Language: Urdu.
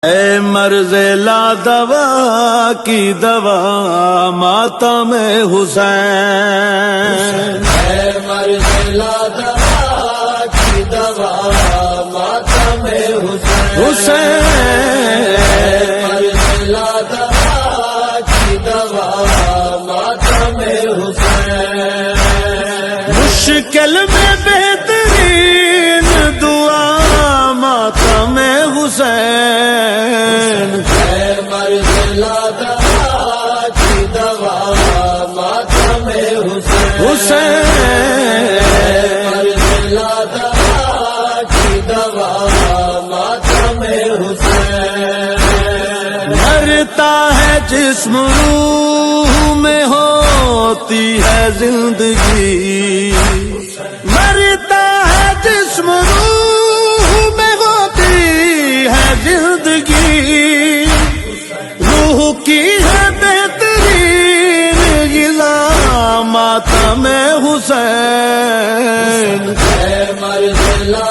اے مرض لا دوا کی دوا ماتم حسین، اے مرض لا دوا کی دوا ماتم حسین، حسین مرض لا دوا کی دوا ماتم حسین، مشکل میں بہترین دعا ماتم حسین، اے مرض لا دوا کی دوا ماتم حسین، حسین مرض لا دوا کی دوا ماتم حسین، مرتا ہے جسم روح میں ہوتی ہے زندگی، مرتا ہے جسم روح میں ہوتی ہے زندگی، روح کی ہے بہترین غذا ماتم حسین، اے مرض لا